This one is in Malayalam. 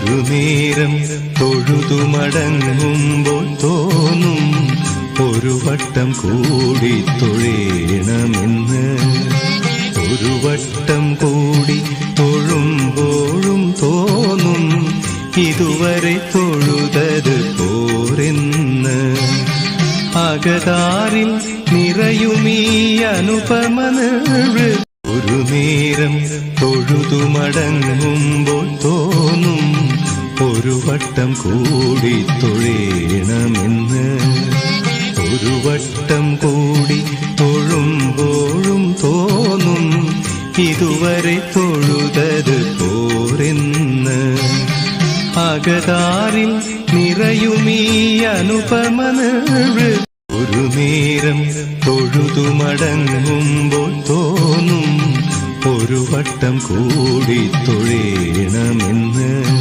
ഒരു നേരം തൊഴുതു മടങ്ങുമ്പോൾ തോന്നും ഒരു വട്ടം കൂടി തൊഴേണമെന്ന്. ഒരു വട്ടം കൂടി തൊഴുമ്പോഴും തോന്നും ഇതുവരെ തൊഴുതത് പോരെന്ന്. അകതാരിൽ നിറയുമീ അനുപമ നിർവൃ. ഒരു നേരം തൊഴുതു മടങ്ങുമ്പോൾ തോന്നും ഒരു വട്ടം കൂടി തൊഴേണമെന്ന്. ഒരു വട്ടം കൂടി തൊഴുമ്പോഴും തോന്നും ഇതുവരെ തൊഴുതത് പോരെന്ന്. അകതാരിൽ നിറയുമീ അനുപമ നിർവൃ. ഒരു നേരം തൊഴുതു മടങ്ങുമ്പോൾ തോന്നും ഒരു വട്ടം കൂടി തൊഴേണമെന്ന്.